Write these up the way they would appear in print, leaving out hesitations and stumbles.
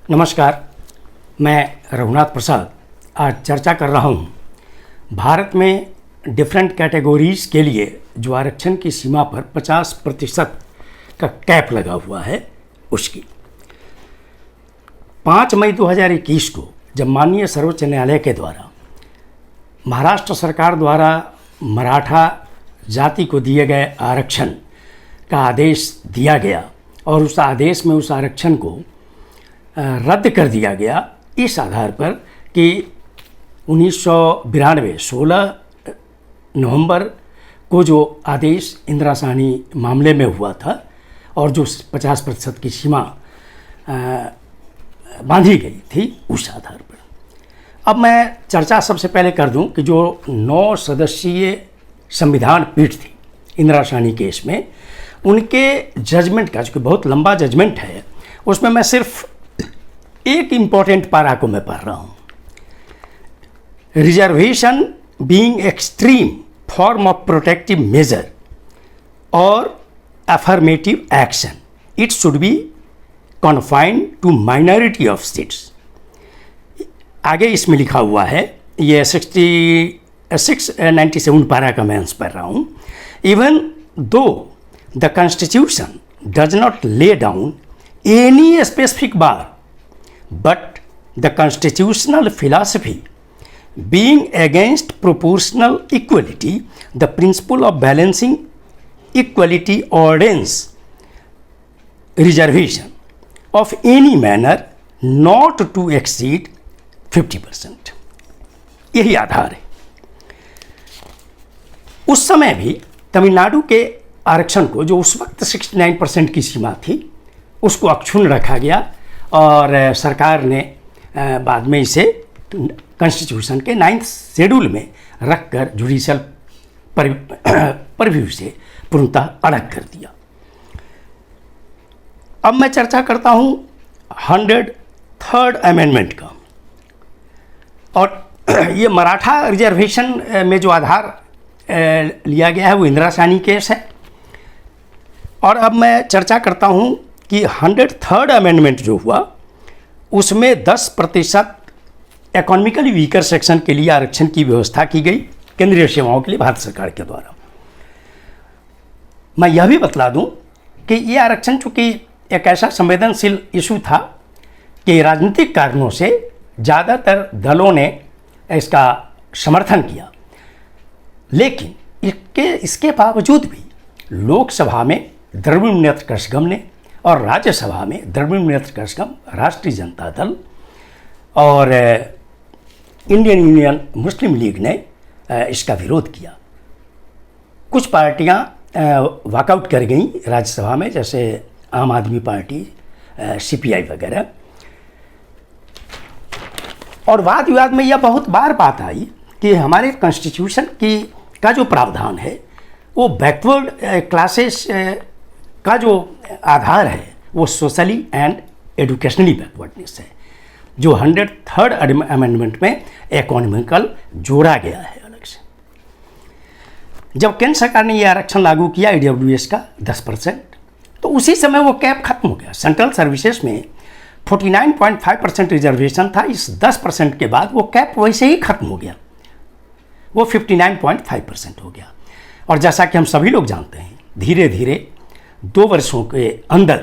नमस्कार, मैं रघुनाथ प्रसाद आज चर्चा कर रहा हूँ भारत में डिफरेंट कैटेगरीज़ के लिए जो आरक्षण की सीमा पर 50% का कैप लगा हुआ है उसकी। 5 मई 2021 को जब माननीय सर्वोच्च न्यायालय के द्वारा महाराष्ट्र सरकार द्वारा मराठा जाति को दिए गए आरक्षण का आदेश दिया गया और उस आदेश में उस आरक्षण को रद्द कर दिया गया इस आधार पर कि 1992 16 नवंबर को जो आदेश इंदिरा साहनी मामले में हुआ था और जो 50% की सीमा बांधी गई थी उस आधार पर। अब मैं चर्चा सबसे पहले कर दूं कि जो 9 सदस्यीय संविधान पीठ थी इंदिरा साहनी केस में, उनके जजमेंट का जो बहुत लंबा जजमेंट है उसमें मैं सिर्फ एक इम्पॉर्टेंट पारा को मैं पढ़ रहा हूँ। Reservation being extreme form of protective measure और affirmative action, it should be confined to minority of seats. आगे इसमें लिखा हुआ है, ये 697 पारा का मैं पढ़ रहा हूँ। Even though the constitution does not lay down any specific bar, but the constitutional philosophy being against proportional equality, the principle of balancing equality ordains reservation of any manner not to exceed 50%। यही आधार है। उस समय भी तमिलनाडु के आरक्षण को, जो उस वक्त 69% की सीमा थी, उसको अक्षुण्ण रखा गया और सरकार ने बाद में इसे कॉन्स्टिट्यूशन के 9th शेड्यूल में रखकर जुडिशियल परव्यू से पूर्णतः अलग कर दिया। अब मैं चर्चा करता हूँ 103rd अमेंडमेंट का। और ये मराठा रिजर्वेशन में जो आधार लिया गया है वो इंदिरा साहनी केस है। और अब मैं चर्चा करता हूँ कि 103rd अमेंडमेंट जो हुआ उसमें 10% इकोनॉमिकली वीकर सेक्शन के लिए आरक्षण की व्यवस्था की गई केंद्रीय सेवाओं के लिए भारत सरकार के द्वारा। मैं यह भी बतला दूं कि ये आरक्षण चूँकि एक ऐसा संवेदनशील इशू था कि राजनीतिक कारणों से ज़्यादातर दलों ने इसका समर्थन किया, लेकिन इसके बावजूद भी लोकसभा में द्रविड़ मुनेत्र कड़गम ने और राज्यसभा में द्रविड़ मुनेत्र कड़गम, राष्ट्रीय जनता दल और इंडियन यूनियन मुस्लिम लीग ने इसका विरोध किया। कुछ पार्टियां वॉकआउट कर गईं राज्यसभा में, जैसे आम आदमी पार्टी, सीपीआई वगैरह। और वाद विवाद में यह बहुत बार बात आई कि हमारे कॉन्स्टिट्यूशन का जो प्रावधान है वो बैकवर्ड क्लासेस का जो आधार है वो सोशली एंड एजुकेशनली बैकवर्डनेस है, जो 103rd अमेंडमेंट में इकोनॉमिकल जोड़ा गया है अलग से। जब केंद्र सरकार ने ये आरक्षण लागू किया ईडब्ल्यूएस का 10%, तो उसी समय वो कैप खत्म हो गया। सेंट्रल सर्विसेज में 49.5% रिजर्वेशन था, इस 10% के बाद वो कैप वैसे ही खत्म हो गया, वो 59.5% हो गया। और जैसा कि हम सभी लोग जानते हैं, धीरे धीरे 2 वर्षों के अंदर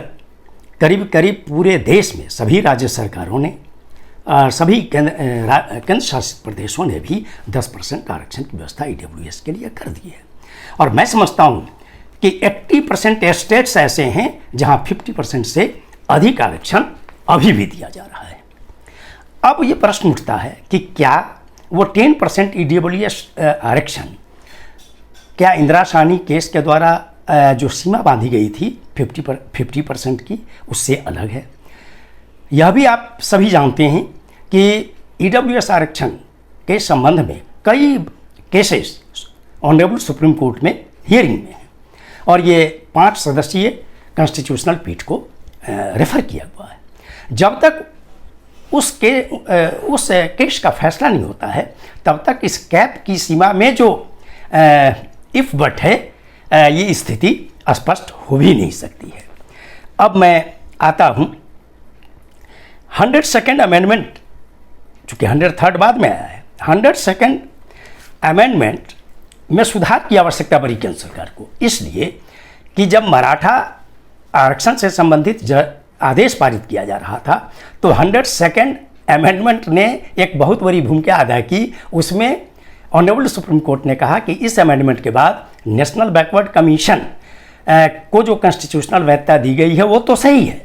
करीब करीब पूरे देश में सभी राज्य सरकारों ने और सभी केंद्र शासित प्रदेशों ने भी 10% आरक्षण की व्यवस्था ईडब्ल्यूएस के लिए कर दी है। और मैं समझता हूँ कि 80% स्टेट्स ऐसे हैं जहाँ 50% से अधिक आरक्षण अभी भी दिया जा रहा है। अब ये प्रश्न उठता है कि क्या वो 10% ईडब्ल्यूएस आरक्षण क्या इंदिरा साहनी केस के द्वारा जो सीमा बांधी गई थी 50% की, उससे अलग है? यह भी आप सभी जानते हैं कि ईडब्ल्यूएस आरक्षण के संबंध में कई केसेस ऑनरेबल सुप्रीम कोर्ट में हियरिंग में हैं और ये 5 सदस्यीय कॉन्स्टिट्यूशनल पीठ को रेफर किया हुआ है। जब तक उस केस का फैसला नहीं होता है तब तक इस कैप की सीमा में जो इफ बट है ये स्थिति स्पष्ट हो भी नहीं सकती है। अब मैं आता हूँ 102nd अमेंडमेंट, चूँकि 103rd बाद में आया है, 102nd अमेंडमेंट में सुधार की आवश्यकता पड़ी केंद्र सरकार को, इसलिए कि जब मराठा आरक्षण से संबंधित आदेश पारित किया जा रहा था तो 102nd अमेंडमेंट ने एक बहुत बड़ी भूमिका अदा की। उसमें ऑनरेबल सुप्रीम कोर्ट ने कहा कि इस अमेंडमेंट के बाद नेशनल बैकवर्ड कमीशन को जो कॉन्स्टिट्यूशनल वैधता दी गई है वो तो सही है,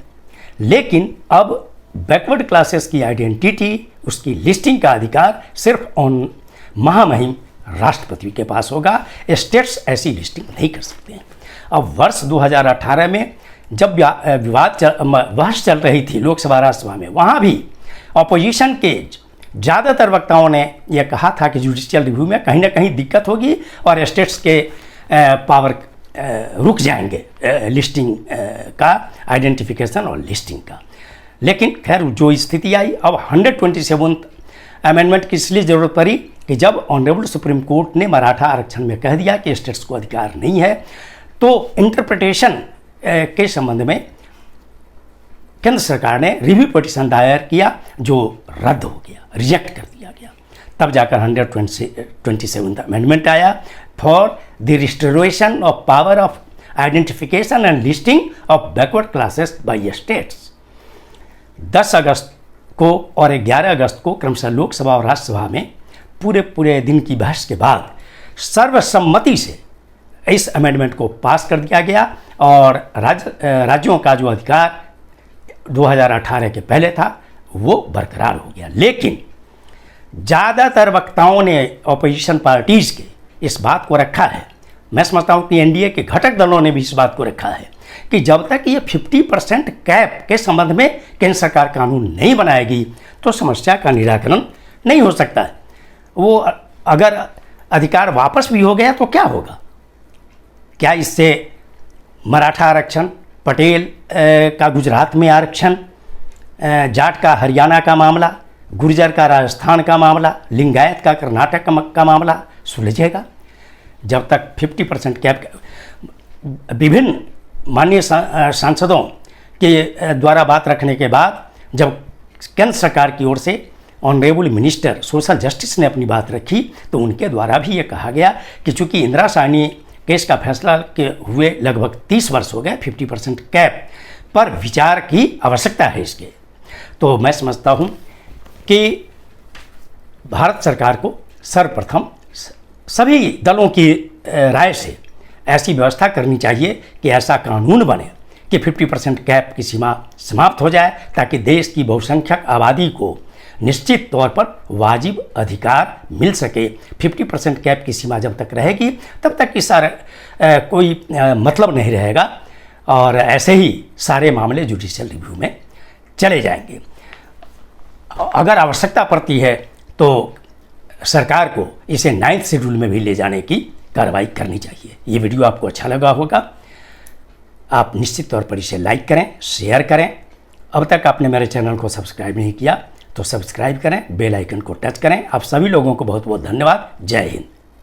लेकिन अब बैकवर्ड क्लासेस की आइडेंटिटी, उसकी लिस्टिंग का अधिकार सिर्फ महामहिम राष्ट्रपति के पास होगा। स्टेट्स ऐसी लिस्टिंग नहीं कर सकते हैं। अब वर्ष 2018 में जब विवाद बहस चल रही थी लोकसभा राज्यसभा में, वहाँ भी ऑपोजिशन के ज़्यादातर वक्ताओं ने यह कहा था कि जुडिशियल रिव्यू में कहीं ना कहीं दिक्कत होगी और स्टेट्स के पावर रुक जाएंगे लिस्टिंग का, आइडेंटिफिकेशन और लिस्टिंग का। लेकिन खैर जो स्थिति आई, अब 127th अमेंडमेंट की इसलिए ज़रूरत पड़ी कि जब ऑनरेबल सुप्रीम कोर्ट ने मराठा आरक्षण में कह दिया कि स्टेट्स को अधिकार नहीं है, तो इंटरप्रिटेशन के संबंध में केंद्र सरकार ने रिव्यू पिटीशन दायर किया जो रद्द हो गया, रिजेक्ट कर दिया गया। तब जाकर 127th अमेंडमेंट आया for the restoration of power of identification and listing of backward classes bye states. 10 अगस्त को और 11 अगस्त को क्रमशः लोकसभा और राज्यसभा में पूरे दिन की बहस के बाद सर्वसम्मति से इस अमेंडमेंट को पास कर दिया गया और राज्यों का जो अधिकार 2018 के पहले था वो बरकरार हो गया। लेकिन ज़्यादातर वक्ताओं ने ऑपोजिशन पार्टीज़ के इस बात को रखा है, मैं समझता हूँ कि एनडीए के घटक दलों ने भी इस बात को रखा है कि जब तक ये 50% कैप के संबंध में केंद्र सरकार कानून नहीं बनाएगी तो समस्या का निराकरण नहीं हो सकता है। वो अगर अधिकार वापस भी हो गया तो क्या होगा? क्या इससे मराठा आरक्षण, पटेल का गुजरात में आरक्षण, जाट का हरियाणा का मामला, गुर्जर का राजस्थान का मामला, लिंगायत का कर्नाटक का मामला सुलझेगा? जब तक 50% कैप विभिन्न माननीय सांसदों के द्वारा बात रखने के बाद जब केंद्र सरकार की ओर से ऑनरेबल मिनिस्टर सोशल जस्टिस ने अपनी बात रखी तो उनके द्वारा भी ये कहा गया कि चूँकि इंदिरा साहनी केस का फैसला के हुए लगभग 30 वर्ष हो गए, 50% कैप पर विचार की आवश्यकता है इसके। तो मैं समझता हूँ कि भारत सरकार को सर्वप्रथम सभी दलों की राय से ऐसी व्यवस्था करनी चाहिए कि ऐसा कानून बने कि 50% कैप की सीमा समाप्त हो जाए ताकि देश की बहुसंख्यक आबादी को निश्चित तौर पर वाजिब अधिकार मिल सके। 50% कैप की सीमा जब तक रहेगी तब तक कि कोई मतलब नहीं रहेगा और ऐसे ही सारे मामले जुडिशियल रिव्यू में चले जाएंगे। अगर आवश्यकता पड़ती है तो सरकार को इसे 9th शेड्यूल में भी ले जाने की कार्रवाई करनी चाहिए। ये वीडियो आपको अच्छा लगा होगा, आप निश्चित तौर पर इसे लाइक करें, शेयर करें। अब तक आपने मेरे चैनल को सब्सक्राइब नहीं किया तो सब्सक्राइब करें, बेल आइकन को टच करें। आप सभी लोगों को बहुत बहुत धन्यवाद। जय हिंद।